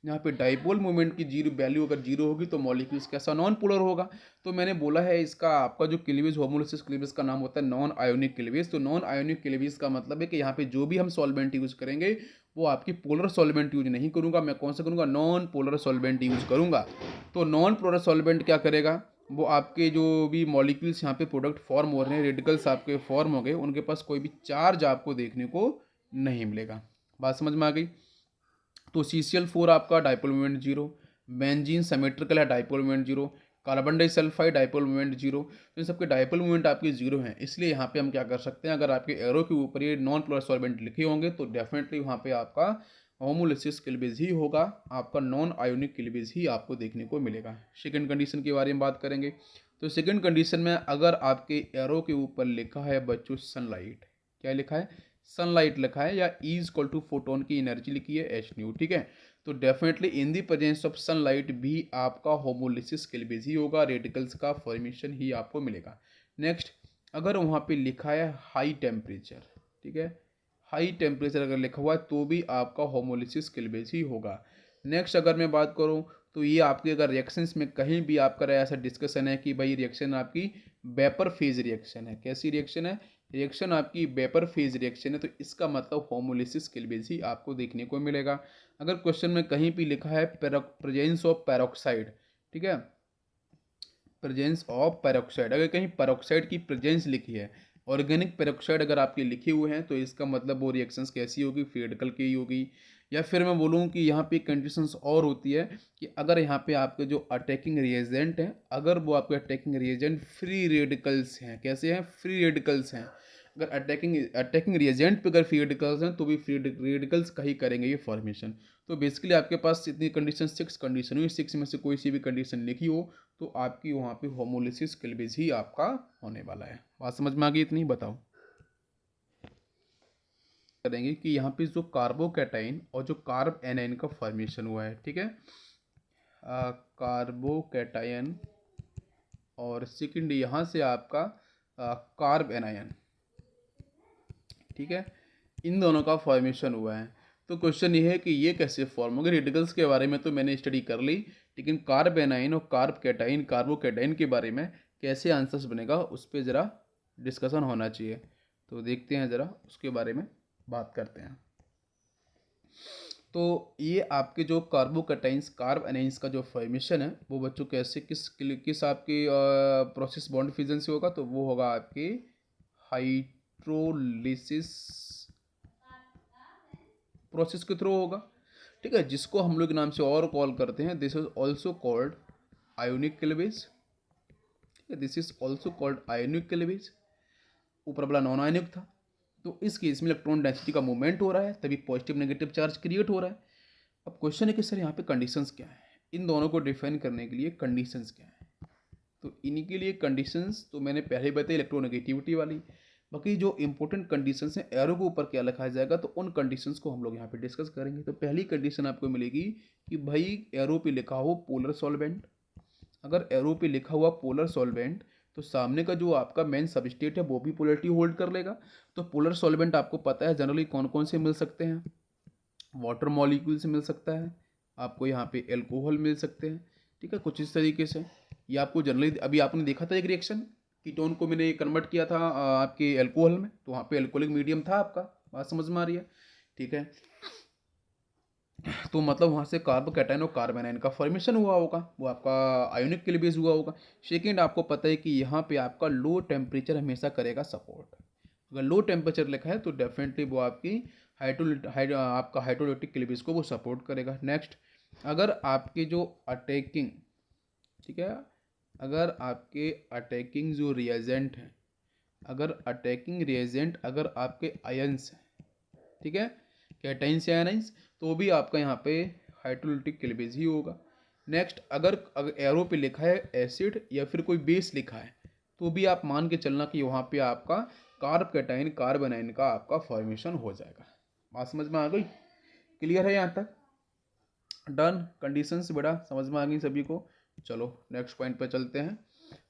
यहाँ पे डाइपोल मोमेंट की जीरो वैल्यू अगर जीरो होगी तो मॉलिक्यूल्स कैसा, नॉन पोलर होगा। तो मैंने बोला है इसका आपका जो क्लीवेज होमोलिसिस क्लीवेज का नाम होता है नॉन आयोनिक क्लीवेज। तो नॉन आयोनिक क्लीवेज का मतलब है कि यहाँ पे जो भी हम सॉल्वेंट यूज करेंगे वो आपकी पोलर सॉल्वेंट यूज नहीं करूँगा, मैं कौन सा करूँगा, नॉन पोलर सॉल्वेंट यूज करूँगा। तो नॉन पोलर सॉल्वेंट क्या करेगा, वो आपके जो भी मॉलिक्यूल्स यहाँ पे प्रोडक्ट फॉर्म हो रहे हैं, रेडिकल्स आपके फॉर्म हो गए, उनके पास कोई भी चार्ज आपको देखने को नहीं मिलेगा। बात समझ में आ गई। तो CCl4 आपका dipole moment zero, benzene symmetrical है, dipole moment zero, carbon disulphide dipole moment zero. तो इन सबके डाइपोल मोमेंट आपके जीरो हैं, इसलिए यहाँ पे हम क्या कर सकते हैं, अगर आपके एरो के ऊपर ये नॉन पोलर सॉल्वेंट लिखे होंगे तो डेफिनेटली वहाँ पे आपका होमोलिसिस क्लीवेज ही होगा, आपका नॉन आयोनिक क्लीवेज ही आपको देखने को मिलेगा। सेकंड कंडीशन के बारे में बात करेंगे। तो सेकंड कंडीशन में अगर आपके एरो के ऊपर लिखा है बच्चों सनलाइट, क्या लिखा है, सनलाइट लिखा है, या E इक्वल टू फोटोन की एनर्जी लिखी है एच न्यू। ठीक है, तो definitely in the presence of sunlight भी आपका होमोलिसिस क्लीवेज ही होगा, रेडिकल्स का फॉर्मेशन ही आपको मिलेगा। नेक्स्ट, अगर वहाँ पे लिखा है हाई टेम्परेचर, ठीक है, हाई टेम्परेचर अगर लिखा हुआ है तो भी आपका होमोलिसिस क्लीवेज ही होगा। नेक्स्ट अगर मैं बात करूँ तो ये आपके अगर रिएक्शंस में कहीं भी आपका ऐसा डिस्कशन है कि भाई रिएक्शन आपकी वेपर फेज रिएक्शन है, कैसी रिएक्शन है, रिएक्शन आपकी वेपर फेज रिएक्शन है, तो इसका मतलब होमोलिसिस क्लीवेज ही आपको देखने को मिलेगा। अगर क्वेश्चन में कहीं भी लिखा है प्रेजेंस ऑफ पेरोक्साइड, ठीक है, प्रेजेंस ऑफ पेरोक्साइड, अगर कहीं पेरोक्साइड की प्रेजेंस लिखी है, ऑर्गेनिक पेरोक्साइड अगर आपके लिखे हुए हैं, तो इसका मतलब वो रिएक्शंस कैसी होगी, फ्री रेडिकल की होगी। या फिर मैं बोलूँ कि यहाँ पे कंडीशंस और होती है कि अगर यहाँ पे आपके जो अटैकिंग रिएजेंट हैं, अगर वो आपके अटैकिंग रिएजेंट फ्री रेडिकल्स हैं, कैसे हैं, फ्री रेडिकल्स हैं। अगर अटैकिंग रिएजेंट पे अगर फ्री रेडिकल्स हैं तो भी फ्री रेडिकल्स का ही करेंगे ये फॉर्मेशन। तो बेसिकली आपके पास इतनी कंडीशन 6 कंडीशन हुई, 6 में से कोई सी भी कंडीशन लिखी हो तो आपकी वहाँ पे होमोलिसिस क्लीवेज ही आपका होने वाला है। बात समझ में आ गई इतनी? बताओ करेंगे कि यहाँ पे जो कार्बोकैटाइन और जो कार्ब एनाइन का फॉर्मेशन हुआ है, ठीक है, कार्बोकैटायन और सेकंड यहाँ से आपका कार्ब एनायन, ठीक है, इन दोनों का फॉर्मेशन हुआ है। तो क्वेश्चन ये है कि ये कैसे फॉर्म होंगे। रेडिकल्स के बारे में तो मैंने स्टडी कर ली, लेकिन कार्ब एनाइन और कार्ब कैटाइन कार्बोकैटाइन के बारे में कैसे आंसर्स बनेगा उस पर ज़रा डिस्कशन होना चाहिए। तो देखते हैं, ज़रा उसके बारे में बात करते हैं। तो ये आपके जो कार्बोकैटाइंस कार्ब एनाइंस का जो फॉर्मेशन है वो बच्चों कैसे किस आपकी प्रोसेस बॉन्ड फिजन से होगा, तो वो होगा आपके हाइड्रोलिसिस प्रोसेस के थ्रू होगा, ठीक है, जिसको हम लोग नाम से और कॉल करते हैं, this is also called ionic cleavage. This is also called ionic cleavage. ऊपर वाला नॉन आयोनिक था, तो इस केस में इलेक्ट्रॉन डेंसिटी का मूवमेंट हो रहा है, तभी पॉजिटिव नेगेटिव चार्ज क्रिएट हो रहा है। अब क्वेश्चन है कि सर यहाँ पे कंडीशंस क्या है, इन दोनों को डिफाइन करने के लिए कंडीशंस क्या है। तो इनके लिए कंडीशंस तो मैंने पहले ही बताई, इलेक्ट्रोनेगेटिविटी वाली। बाकी जो इंपॉर्टेंट कंडीशंस हैं एरो के ऊपर क्या लिखा जाएगा, तो उन कंडीशंस को हम लोग यहाँ पे डिस्कस करेंगे। तो पहली कंडीशन आपको मिलेगी कि भाई एरो पे लिखा हो पोलर सॉल्वेंट। अगर एरो पे लिखा हुआ पोलर सॉल्वेंट तो सामने का जो आपका मेन सबस्टेट है वो भी पोलरिटी होल्ड कर लेगा। तो पोलर सॉल्वेंट आपको पता है जनरली कौन कौन से मिल सकते हैं, वाटर मॉलिक्यूल से मिल सकता है, आपको यहाँ पे एल्कोहल मिल सकते हैं, ठीक है, कुछ इस तरीके से। ये आपको जनरली अभी आपने देखा था एक रिएक्शन, कीटोन को मैंने कन्वर्ट किया था आपके एल्कोहल में, तो वहाँ पे एल्कोहलिक मीडियम था आपका। बात समझ में आ रही है? ठीक है, तो मतलब वहाँ से कार्बोकैटायन और कार्बेनाइन का फॉर्मेशन हुआ होगा, वो आपका आयोनिक के लिए बेस हुआ होगा। सेकेंड, आपको पता है कि यहाँ पे आपका लो टेम्परेचर हमेशा करेगा सपोर्ट। अगर लो टेम्परेचर लिखा है तो डेफिनेटली वो आपकी आपका हाइड्रोलिटिक क्लीवेज को वो सपोर्ट करेगा। नेक्स्ट, अगर आपके जो अटैकिंग, ठीक है, अगर आपके अटैकिंग जो रिएजेंट हैं, अगर आपके आयंस हैं, ठीक है, कैटाइंस या एनाइंस, तो भी आपका यहाँ पे हाइड्रोलिटिक क्लीवेज ही होगा। नेक्स्ट, अगर एरो पे लिखा है एसिड या फिर कोई बेस लिखा है तो भी आप मान के चलना कि वहाँ पे आपका कार्ब कैटाइन कार्बोनाइन का आपका फॉर्मेशन हो जाएगा। बात समझ में आ गई? क्लियर है यहाँ तक? डन। कंडीशंस बड़ा समझ में आ गई सभी को। चलो नेक्स्ट पॉइंट पे चलते हैं।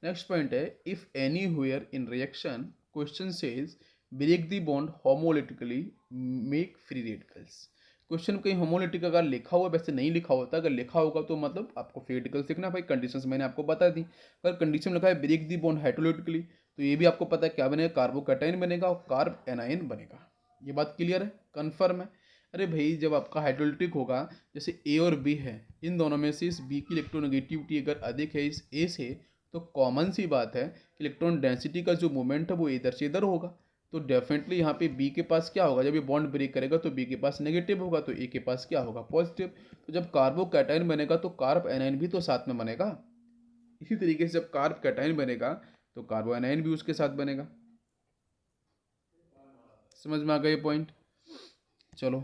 नेक्स्ट पॉइंट है, if any where in reaction question says break the bond homolytically make free radicals. Question कहीं होमोलिटिक अगर लिखा हुआ, वैसे नहीं लिखा होता, अगर लिखा होगा तो मतलब आपको फ्री रेडिकल्स लिखना। भाई कंडीशंस मैंने आपको बता दी। अगर कंडीशन लिखा है ब्रेक द बॉन्ड हाइड्रोलिटिकली, तो ये भी आपको पता है क्या बनेगा, कार्बोकैटाइन बनेगा और कार्ब एनाइन बनेगा। ये बात क्लियर है, कन्फर्म है? अरे भाई जब आपका हाइड्रोलिटिक होगा, जैसे ए और बी है, इन दोनों में से इस बी की इलेक्ट्रोनेगेटिविटी अगर अधिक है इस ए से, तो कॉमन सी बात है कि इलेक्ट्रॉन डेंसिटी का जो मोमेंट है वो इधर से इधर होगा। तो डेफिनेटली यहाँ पे बी के पास क्या होगा, जब ये बॉन्ड ब्रेक करेगा तो बी के पास नेगेटिव होगा, तो ए के पास क्या होगा, पॉजिटिव। तो जब कार्बोकैटायन बनेगा तो कार्ब एनाइन भी तो साथ में बनेगा। इसी तरीके से जब कार्ब कैटायन बनेगा तो कार्बो एनाइन भी उसके साथ बनेगा। समझ में आ गया ये पॉइंट? चलो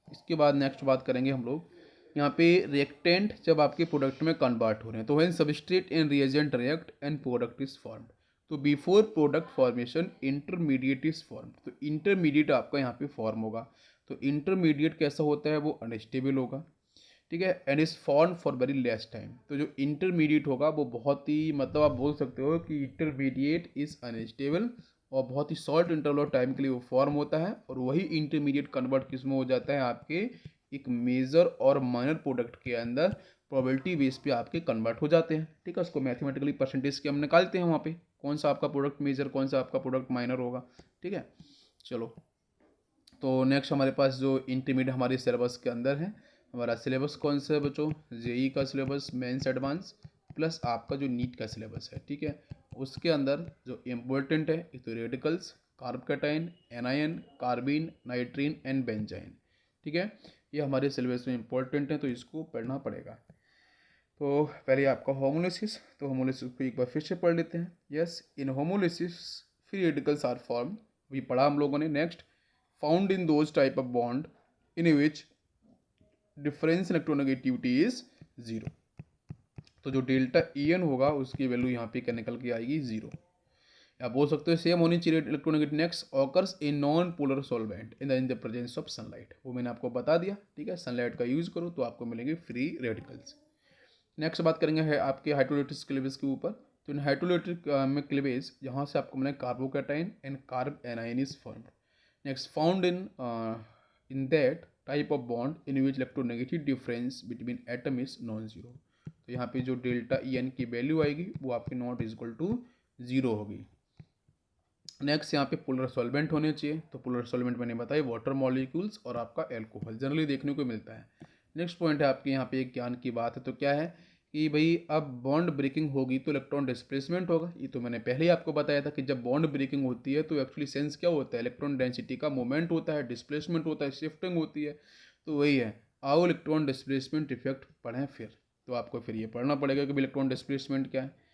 इसके बाद नेक्स्ट बात करेंगे हम लोग यहाँ पे रिएक्टेंट जब आपके प्रोडक्ट में कन्वर्ट हो रहे हैं, तो when substrate and reagent react and product is formed, तो before product formation intermediate is form. तो इंटरमीडिएट आपका यहाँ पे फॉर्म होगा। तो इंटरमीडिएट कैसा होता है, वो अनस्टेबल होगा, ठीक है, and is form for very less time. तो जो इंटरमीडिएट होगा वो बहुत ही, मतलब आप बोल सकते हो कि इंटरमीडिएट इज अनस्टेबल और बहुत ही शॉर्ट इंटरवल ऑफ टाइम के लिए वो फॉर्म होता है, और वही इंटरमीडिएट कन्वर्ट किस में हो जाता है, आपके एक मेजर और माइनर प्रोडक्ट के अंदर प्रोबेबिलिटी बेस पे आपके कन्वर्ट हो जाते हैं, ठीक है। उसको मैथमेटिकली परसेंटेज के हम निकालते हैं वहाँ पे, कौन सा आपका प्रोडक्ट मेजर कौन सा आपका प्रोडक्ट माइनर होगा, ठीक है। चलो तो नेक्स्ट हमारे पास जो इंटरमीडिएट हमारे सिलेबस के अंदर है, हमारा सिलेबस कौन सा है बच्चों, जेई का सिलेबस, मेंस एडवांस, प्लस आपका जो नीट का सिलेबस है, ठीक है। उसके अंदर जो इम्पोर्टेंट है एक तो radicals, carb cation, anion, कार्बिन, नाइट्रीन and benzene, ठीक है। ये हमारे सिलेबस में इंपॉर्टेंट है, तो इसको पढ़ना पड़ेगा। तो पहले आपका होमोलिसिस, तो होमोलिसिस को एक बार फिर से पढ़ लेते हैं। Yes, in homolysis free radicals are form, भी पढ़ा हम लोगों ने। Next, found in those type of bond in which difference electronegativity is zero. तो जो डेल्टा ई एन होगा उसकी वैल्यू यहाँ पे क्या निकल के आएगी, जीरो। आप बोल सकते हो सेम होनी चाहिए electronegative. Next, occurs in non polar solvent in the presence of sunlight, वो मैंने आपको बता दिया, ठीक है। सनलाइट का यूज करो तो आपको मिलेंगे फ्री रेडिकल्स। नेक्स्ट बात करेंगे है आपके हाइड्रोलाइटिक क्लीवेज के ऊपर। तो इन हाइड्रोलाइटिक में क्लीवेज जहाँ से आपको मिलेगा carbocation and carbanion is formed. Next, found in that type of bond in which electronegative difference between atom is non zero. तो यहाँ पे जो डेल्टा ई एन की वैल्यू आएगी वो आपकी not is equal to zero होगी। नेक्स्ट, यहाँ पे पोलर सॉल्वेंट होने चाहिए। तो पोलर सॉल्वेंट मैंने बताया वाटर मॉलिक्यूल्स और आपका एल्कोहल जनरली देखने को मिलता है। नेक्स्ट पॉइंट है आपके यहाँ पे एक ज्ञान की बात है, तो क्या है कि भाई अब बॉन्ड ब्रेकिंग होगी तो इलेक्ट्रॉन डिस्प्लेसमेंट होगा। ये तो मैंने पहले ही आपको बताया था कि जब बॉन्ड ब्रेकिंग होती है तो एक्चुअली सेंस क्या होता है, इलेक्ट्रॉन डेंसिटी का मूवमेंट होता है, डिस्प्लेसमेंट होता है, शिफ्टिंग होती है। तो वही है, आओ इलेक्ट्रॉन डिस्प्लेसमेंट इफेक्ट पढ़ें फिर। तो आपको फिर ये पढ़ना पड़ेगा कि इलेक्ट्रॉन डिस्प्लेसमेंट क्या है।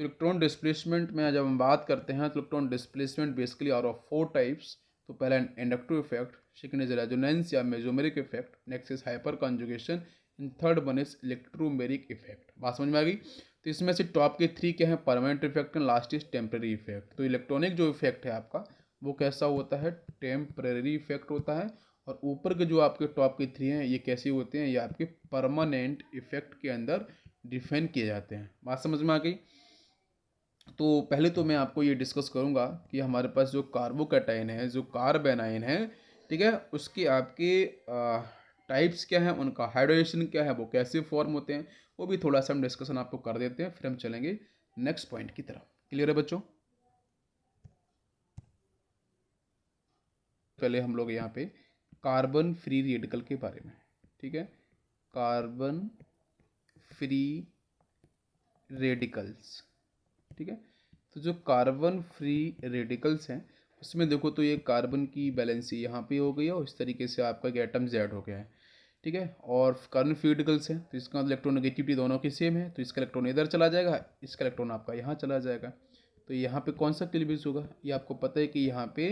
तो इलेक्ट्रॉन डिस्प्लेसमेंट में जब हम बात करते हैं तो electron displacement basically are of 4 types. तो पहला inductive effect, second is resonance या mesomeric effect, next is hyper conjugation, and third one is electromeric effect. बात समझ में आ गई। तो इसमें से टॉप के 3 क्या है, permanent effect and last is temporary effect. तो इलेक्ट्रॉनिक जो इफेक्ट है आपका वो कैसा होता है, टेम्परेरी इफेक्ट होता है। और ऊपर के जो आपके टॉप के 3 हैं ये कैसे होते हैं, ये आपके परमानेंट इफेक्ट के अंदर डिफाइन किए जाते हैं। बात समझ में आ गई। तो पहले तो मैं आपको ये डिस्कस करूंगा कि हमारे पास जो कार्बोकैटाइन है, जो कार्ब एनाइन है, ठीक है, उसके आपके टाइप्स क्या है, उनका हाइड्रेशन क्या है, वो कैसे फॉर्म होते हैं, वो भी थोड़ा सा हम डिस्कशन आपको कर देते हैं, फिर हम चलेंगे नेक्स्ट पॉइंट की तरफ। क्लियर है बच्चों। पहले हम लोग यहाँ पे कार्बन फ्री रेडिकल के बारे में, ठीक है, कार्बन फ्री रेडिकल्स, ठीक है। तो जो कार्बन फ्री रेडिकल्स हैं उसमें देखो, तो ये कार्बन की बैलेंसी यहाँ पे हो गई है और इस तरीके से आपका एक एटम जेड हो गया है, ठीक है। और कार्बन फ्री रेडिकल्स है तो इसका इलेक्ट्रोनेगेटिविटी दोनों की सेम है, तो इसका इलेक्ट्रॉन इधर चला जाएगा, इसका इलेक्ट्रॉन आपका यहाँ चला जाएगा। तो यहाँ पे कौन सा क्लीवेज होगा, ये आपको पता है कि यहाँ पे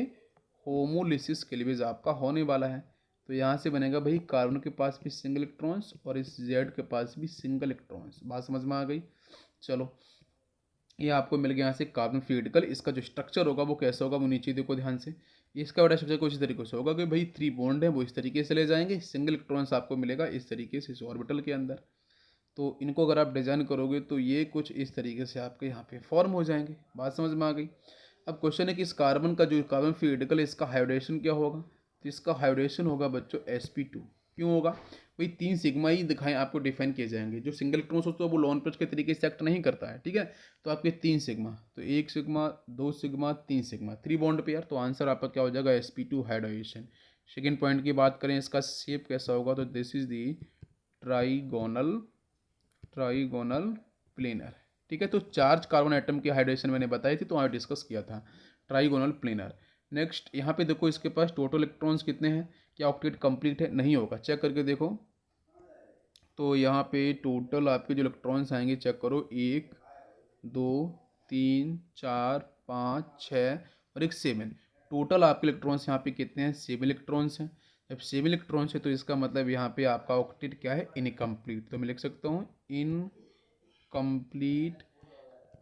होमोलिसिस क्लीवेज आपका होने वाला है। तो यहाँ से बनेगा भाई कार्बन के पास भी सिंगल इलेक्ट्रॉन्स और इस जेड के पास भी सिंगल इलेक्ट्रॉन्स। बात समझ में आ गई। चलो, ये आपको मिल गया यहाँ से कार्बन फ्री रेडिकल। इसका जो स्ट्रक्चर होगा वो कैसा होगा, वो नीचे देखो ध्यान से। इसका बड़ा स्ट्रक्चर कुछ इस तरीके से होगा कि भाई 3 बॉन्ड है वो इस तरीके से ले जाएंगे, सिंगल इलेक्ट्रॉन्स आपको मिलेगा इस तरीके से इस ऑर्बिटल के अंदर। तो इनको अगर आप डिजाइन करोगे तो ये कुछ इस तरीके से आपके यहाँ पे फॉर्म हो जाएंगे। बात समझ में आ गई। अब क्वेश्चन है कि इस कार्बन का जो कार्बन फ्री रेडिकल है इसका हाइड्रेशन क्या होगा। तो इसका हाइड्रेशन होगा बच्चों sp2। क्यों होगा, वही 3 सिग्मा ही दिखाएं आपको डिफाइन किए जाएंगे। जो सिंगल इलेक्ट्रॉन्स होता है वो लोन पेज के तरीके से एक्ट नहीं करता है, ठीक है। तो आपके 3 सिग्मा, तो 1 sigma, 2 sigma, 3 sigma, 3 bond pair. तो आंसर आपका क्या हो जाएगा, sp2 हाइड्रेशन। सेकेंड पॉइंट की बात करें, इसका शेप कैसा होगा, तो this is the trigonal planar, ठीक है। तो चार्ज कार्बन एटम की हाइड्रेशन मैंने बताई थी, तो वहाँ डिस्कस किया था, ट्राइगोनल प्लेनर। नेक्स्ट यहाँ पे देखो इसके पास टोटल इलेक्ट्रॉन्स कितने हैं, क्या ऑक्टेट कंप्लीट है, नहीं होगा, चेक करके देखो। तो यहाँ पे टोटल आपके जो इलेक्ट्रॉन्स आएंगे चेक करो, 1 2 3 4 5 6 और एक 7। टोटल आपके इलेक्ट्रॉन्स यहाँ पे कितने हैं, 7 इलेक्ट्रॉन्स हैं। जब 7 इलेक्ट्रॉन्स है तो इसका मतलब यहाँ पे आपका ऑक्टेट क्या है, इनकम्प्लीट। तो मैं लिख सकता हूँ इनकम्प्लीट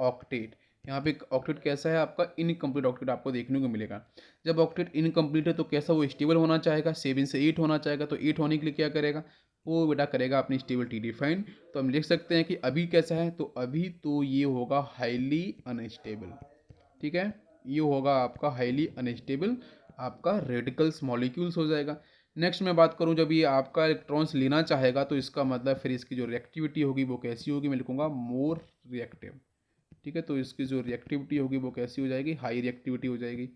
ऑक्टेट। यहाँ पे ऑक्टेट कैसा है आपका, इनकम्प्लीट ऑक्टेट आपको देखने को मिलेगा। जब ऑक्टेट इनकम्प्लीट है तो कैसा, वो स्टेबल होना चाहेगा, 7 से 8 होना चाहेगा। तो 8 होने के लिए क्या करेगा, वो बेटा करेगा अपनी स्टेबिलिटी डिफाइन। तो हम लिख सकते हैं कि अभी कैसा है, तो अभी तो ये होगा हाईली अनस्टेबल, ठीक है। ये होगा आपका हाईली अनस्टेबल, आपका रेडिकल्स मॉलिक्यूल्स हो जाएगा। नेक्स्ट मैं बात करूं, जब ये आपका इलेक्ट्रॉन्स लेना चाहेगा तो इसका मतलब फिर इसकी जो रिएक्टिविटी होगी वो कैसी होगी, मैं लिखूंगा मोर रिएक्टिव, ठीक है। तो इसकी जो रिएक्टिविटी होगी वो कैसी हो जाएगी, हाई रिएक्टिविटी हो जाएगी।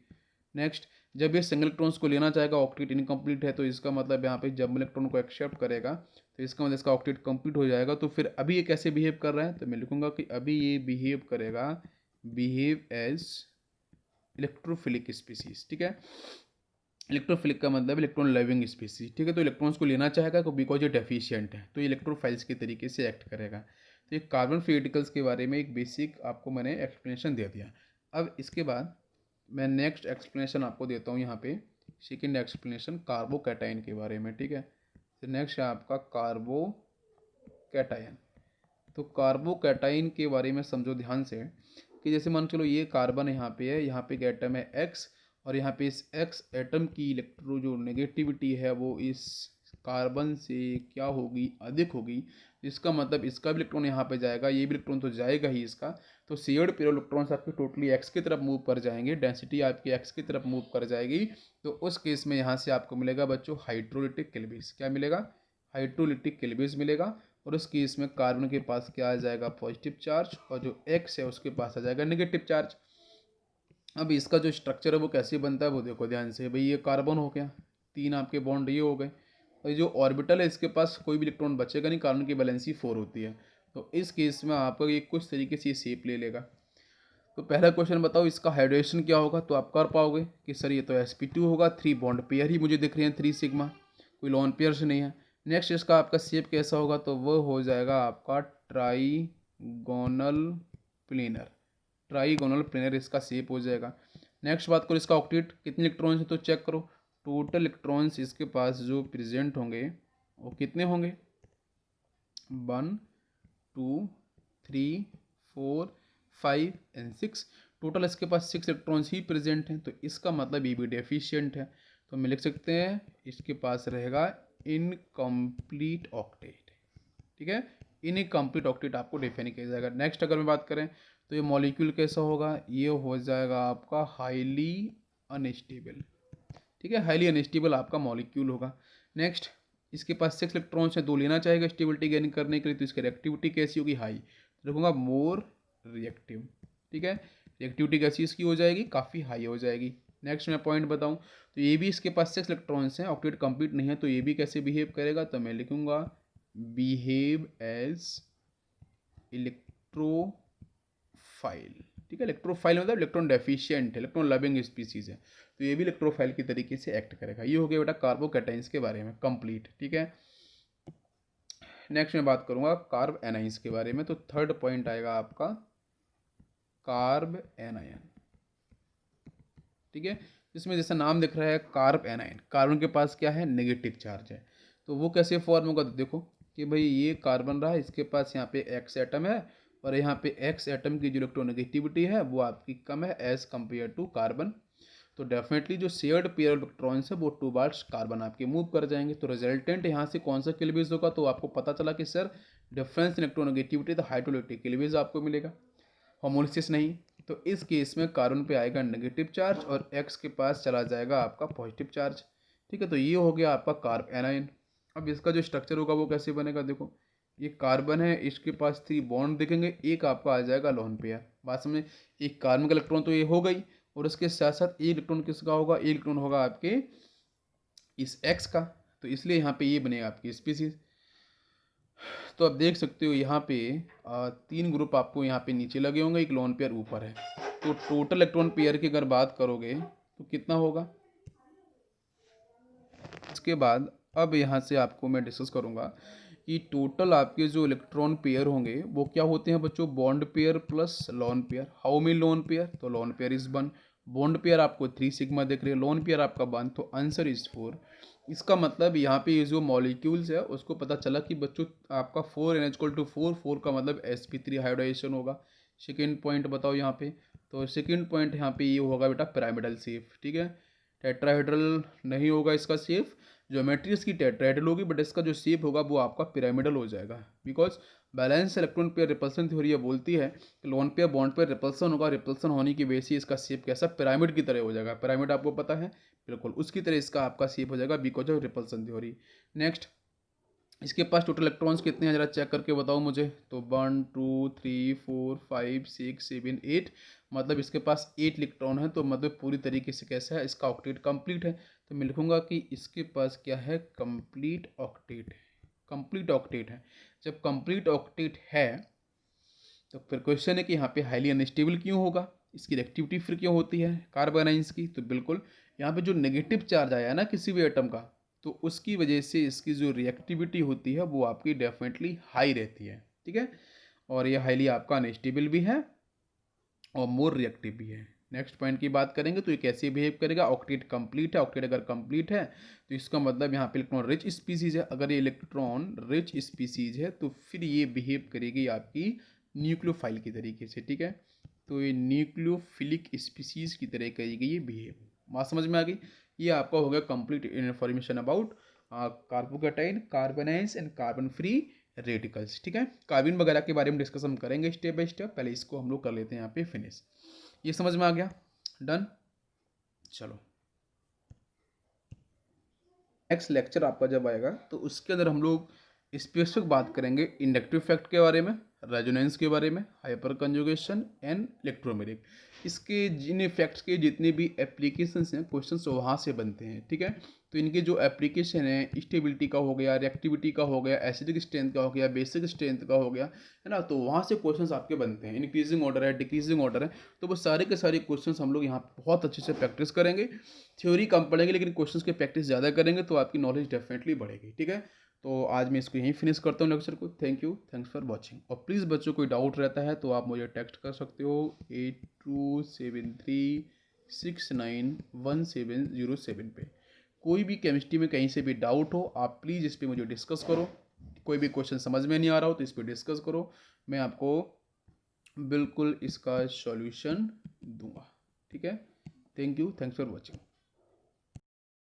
नेक्स्ट, जब ये सिंगल इलेक्ट्रॉन्स को लेना चाहेगा, ऑक्टेट इनकम्प्लीट है, तो इसका मतलब यहाँ पे जब इलेक्ट्रॉन को एक्सेप्ट करेगा तो इसका मतलब इसका ऑक्टेट कंप्लीट हो जाएगा। तो फिर अभी ये कैसे बिहेव कर रहा है, तो मैं लिखूंगा कि अभी ये बिहेव करेगा, बिहेव एज इलेक्ट्रोफिलिक स्पीसीज, ठीक है। इलेक्ट्रोफिलिक का मतलब इलेक्ट्रॉन लविंग स्पीसीज, ठीक है। तो इलेक्ट्रॉन्स को लेना चाहेगा तो बिकॉज ये डेफिशिएंट है, तो ये इलेक्ट्रोफाइल्स के तरीके से एक्ट करेगा। तो ये कार्बन फ्री रेडिकल्स के बारे में एक बेसिक आपको मैंने एक्सप्लेनेशन दे दिया। अब इसके बाद मैं नेक्स्ट एक्सप्लेनेशन आपको देता हूँ यहाँ पे, सेकेंड एक्सप्लेनेशन कार्बोकैटायन के बारे में, ठीक है। तो नेक्स्ट है आपका कार्बोकैटायन। तो कार्बोकैटायन के बारे में समझो ध्यान से कि जैसे मान चलो ये कार्बन यहाँ पे है, यहाँ पे एक एटम है एक्स, और यहाँ पे इस एक्स एटम की इलेक्ट्रो जो नेगेटिविटी है वो इस कार्बन से क्या होगी, अधिक होगी। इसका मतलब इसका भी इलेक्ट्रॉन यहाँ पे जाएगा, ये भी इलेक्ट्रॉन तो जाएगा ही इसका। तो शेयर्ड पेयर इलेक्ट्रॉन्स आपके टोटली एक्स की तरफ मूव कर जाएंगे, डेंसिटी आपकी एक्स की तरफ मूव कर जाएगी। तो उस केस में यहाँ से आपको मिलेगा बच्चों हाइड्रोलिटिक किल्बिस। क्या मिलेगा? हाइड्रोलिटिक किल्बिस मिलेगा। और उस केस में कार्बन के पास क्या आ जाएगा? पॉजिटिव चार्ज, और जो एक्स है उसके पास आ जाएगा नेगेटिव चार्ज। अब इसका जो स्ट्रक्चर है वो कैसे बनता है वो देखो ध्यान से। भाई ये कार्बन हो गया, तीन आपके बॉन्ड ये हो गए, और ये जो ऑर्बिटल है इसके पास कोई भी इलेक्ट्रॉन बचेगा नहीं, कार्बन की वैलेंसी 4 होती है। तो इस केस में आपका ये कुछ तरीके से शेप ले लेगा। तो पहला क्वेश्चन बताओ इसका हाइड्रेशन क्या होगा, तो आप कर पाओगे कि सर ये तो sp2 होगा, 3 बॉन्ड पेयर ही मुझे दिख रहे हैं 3 सिग्मा, कोई लोन पेयर से नहीं है। नेक्स्ट इसका आपका शेप कैसा होगा, तो वो हो जाएगा आपका ट्राईगोनल प्लेनर। ट्राईगोनल प्लेनर इसका शेप हो जाएगा। नेक्स्ट बात करो इसका ऑक्टेट कितने इलेक्ट्रॉन्स है, तो चेक करो टोटल इलेक्ट्रॉन्स इसके पास जो प्रेजेंट होंगे वो कितने होंगे? 1 2 3 4 5 एंड 6। टोटल इसके पास 6 इलेक्ट्रॉन्स ही प्रेजेंट हैं, तो इसका मतलब ये भी डेफिशिएंट है। तो हम लिख सकते हैं इसके पास रहेगा इनकम्प्लीट ऑक्टेट, ठीक है। इनकम्प्लीट ऑक्टेट आपको डिफाइन किया जाएगा। नेक्स्ट अगर मैं बात करें तो ये मॉलिक्यूल कैसा होगा, ये हो जाएगा आपका हाईली अनस्टेबल, ठीक है। हाईली अनस्टेबल आपका मॉलिक्यूल होगा। नेक्स्ट इसके पास 6 इलेक्ट्रॉन्स है, 2 लेना चाहेगा स्टेबिलिटी गेन करने के लिए, तो इसकी रिएक्टिविटी कैसी होगी? हाई। रखूँगा मोर रिएक्टिव, ठीक है। रिएक्टिविटी कैसी इसकी हो जाएगी? काफ़ी हाई हो जाएगी। नेक्स्ट मैं पॉइंट बताऊं तो ये भी इसके पास 6 इलेक्ट्रॉन्स हैं, ऑक्टेट कंप्लीट नहीं है, तो ये भी कैसे बिहेव करेगा, तो मैं लिखूंगा बिहेव एज इलेक्ट्रोफाइल, ठीक है। इलेक्ट्रोफाइल मतलब electron deficient, electron loving species है, तो ये भी इलेक्ट्रोफाइल की तरीके से एक्ट करेगा। ये हो गया बेटा कार्बोकैटाइंस के बारे में कंप्लीट, ठीक है। नेक्स्ट मैं बात करूंगा कार्ब एनाइंस के बारे में। तो थर्ड पॉइंट आएगा आपका कार्ब एनायन, ठीक है। इसमें जैसा नाम दिख रहा है कार्ब एनायन, कार्बन के पास क्या है? नेगेटिव चार्ज है। तो वो कैसे फॉर्म होगा, तो देखो कि भाई ये कार्बन रहा, इसके पास यहाँ पे एक्स एटम है, और यहाँ पे एक्स एटम की जो इलेक्ट्रोनेगेटिविटी है वो आपकी कम है एज कम्पेयर टू कार्बन। तो डेफिनेटली जो शेयर्ड पेयर इलेक्ट्रॉन्स है वो टूवार्ड्स कार्बन आपके मूव कर जाएंगे। तो रिजल्टेंट यहाँ से कौन सा किल्बिस होगा, तो आपको पता चला कि सर डिफरेंस इलेक्ट्रोनेगेटिविटी तो हाइड्रोलिटिक किल्बिस आपको मिलेगा, होमोलिसिस नहीं। तो इस केस में कार्बन पे आएगा नेगेटिव चार्ज और एक्स के पास चला जाएगा आपका पॉजिटिव चार्ज, ठीक है। तो ये हो गया आपका कार्ब एनायन। अब इसका जो स्ट्रक्चर होगा वो कैसे बनेगा, देखो ये कार्बन है, इसके पास 3 बॉन्ड दिखेंगे, एक आपका आ जाएगा लोन पेयर। बात समझे, एक कार्बन का इलेक्ट्रॉन तो ये हो गई, और उसके साथ साथ एक इलेक्ट्रॉन किसका होगा? एक इलेक्ट्रॉन होगा आपके इस एक्स का, तो इसलिए यहाँ पे ये बनेगा आपकी स्पीसीज। तो आप देख सकते हो यहाँ पे 3 ग्रुप आपको यहाँ पे नीचे लगे होंगे, एक लोन पेयर ऊपर है। तो टोटल इलेक्ट्रॉन पेयर की अगर बात करोगे तो कितना होगा? इसके बाद अब यहाँ से आपको मैं डिस्कस करूँगा कि टोटल आपके जो इलेक्ट्रॉन पेयर होंगे वो क्या होते हैं बच्चों? Bond pair plus lone pair. How many lone pair? तो lone pair is 1, bond pair आपको 3 सिग्मा दिख रहे हैं, लोन पेयर आपका 1, तो आंसर इज 4। इसका मतलब यहाँ पे ये जो मॉलिक्यूल्स है उसको पता चला कि बच्चों आपका 4 n=4, 4 का मतलब sp3 हाइब्रिडाइजेशन होगा। सेकेंड पॉइंट बताओ यहाँ पे, तो सेकेंड पॉइंट यहाँ पे ये होगा बेटा पिरामिडल शेप, ठीक है। टेट्राहेड्रल नहीं होगा इसका शेप, ज्योमेट्री इसकी टेट्राहेड्रल होगी, बट इसका जो शेप होगा वो आपका पिरामिडल हो जाएगा, because balance electron pair repulsion theory ये बोलती है कि lone pair bond pair repulsion होगा, रिपल्सन होने की वजह से इसका शेप कैसा? पिरामिड की तरह हो जाएगा। पिरामिड आपको पता है, बिल्कुल उसकी तरह इसका आपका शेप हो जाएगा because of repulsion theory. Next इसके पास टोटल इलेक्ट्रॉन्स कितने हैं जरा चेक करके बताओ मुझे, तो 1 2 3 4 5 6 7 8, मतलब इसके पास 8 इलेक्ट्रॉन है। तो मतलब पूरी तरीके से कैसा है? इसका ऑक्टेट कंप्लीट है। तो मैं लिखूंगा कि इसके पास क्या है? कंप्लीट ऑक्टेट है, कंप्लीट ऑक्टेट है। जब कंप्लीट ऑक्टेट है तो फिर क्वेश्चन है कि यहाँ पे हाईली अनस्टेबल क्यों होगा, इसकी रिएक्टिविटी फिर क्यों होती है कार्बोनाइंस की, तो बिल्कुल यहाँ पे जो नेगेटिव चार्ज आया है ना किसी भी एटम का, तो उसकी वजह से इसकी जो रिएक्टिविटी होती है वो आपकी डेफिनेटली हाई रहती है, ठीक है। और ये हाईली आपका अनस्टेबल भी है और मोर रिएक्टिव भी है। नेक्स्ट पॉइंट की बात करेंगे तो ये कैसे बिहेव करेगा। ऑक्टेट कंप्लीट है, ऑक्टेट अगर कंप्लीट है तो इसका मतलब यहाँ पे इलेक्ट्रॉन रिच स्पीसीज है। अगर ये इलेक्ट्रॉन रिच स्पीसीज है तो फिर ये बिहेव करेगी आपकी न्यूक्लियोफाइल की तरीके से, ठीक है। तो ये न्यूक्लियोफिलिक स्पीसीज की तरह करेगी ये बिहेव। बात समझ में आ गई। ये आपका हो गया complete information about carbocation, carbonyls and carbon free radicals, ठीक है। कार्बन वगैरह के बारे में डिस्कस हम करेंगे स्टेप बाय स्टेप, पहले इसको हम लोग कर लेते हैं यहाँ पे फिनिश। ये समझ में आ गया, डन। चलो नेक्स्ट लेक्चर आपका जब आएगा तो उसके अंदर हम लोग स्पेसिफिक बात करेंगे इंडक्टिव फैक्ट के बारे में, रेजोनेंस के बारे में, हाइपर कंजुगेशन एंड इलेक्ट्रोमेरिक। इसके जिन इफेक्ट्स के जितने भी एप्लीकेशंस हैं, क्वेश्चंस वहाँ से बनते हैं, ठीक है। तो इनके जो एप्लीकेशन है, स्टेबिलिटी का हो गया, रिएक्टिविटी का हो गया, एसिडिक स्ट्रेंथ का हो गया, बेसिक स्ट्रेंथ का हो गया, है ना। तो वहाँ से क्वेश्चंस आपके बनते हैं। इंक्रीजिंग ऑर्डर है, डिक्रीजिंग ऑर्डर है, तो वो सारे के सारे क्वेश्चंस हम लोग यहाँ बहुत अच्छे से प्रैक्टिस करेंगे। थ्योरी कम पढ़ेंगे लेकिन क्वेश्चंस की प्रैक्टिस ज़्यादा करेंगे तो आपकी नॉलेज डेफिनेटली बढ़ेगी, ठीक है। तो आज मैं इसको यहीं फिनिश करता हूँ लेक्चर को। Thank you, thanks for watching. और प्लीज़ बच्चों कोई डाउट रहता है तो आप मुझे टेक्स्ट कर सकते हो 8273691707 पे। कोई भी केमिस्ट्री में कहीं से भी डाउट हो आप प्लीज़ इस पर मुझे डिस्कस करो। कोई भी क्वेश्चन समझ में नहीं आ रहा हो तो इस पर डिस्कस करो, मैं आपको बिल्कुल इसका सॉल्यूशन दूंगा, ठीक है। Thank you, thanks for watching.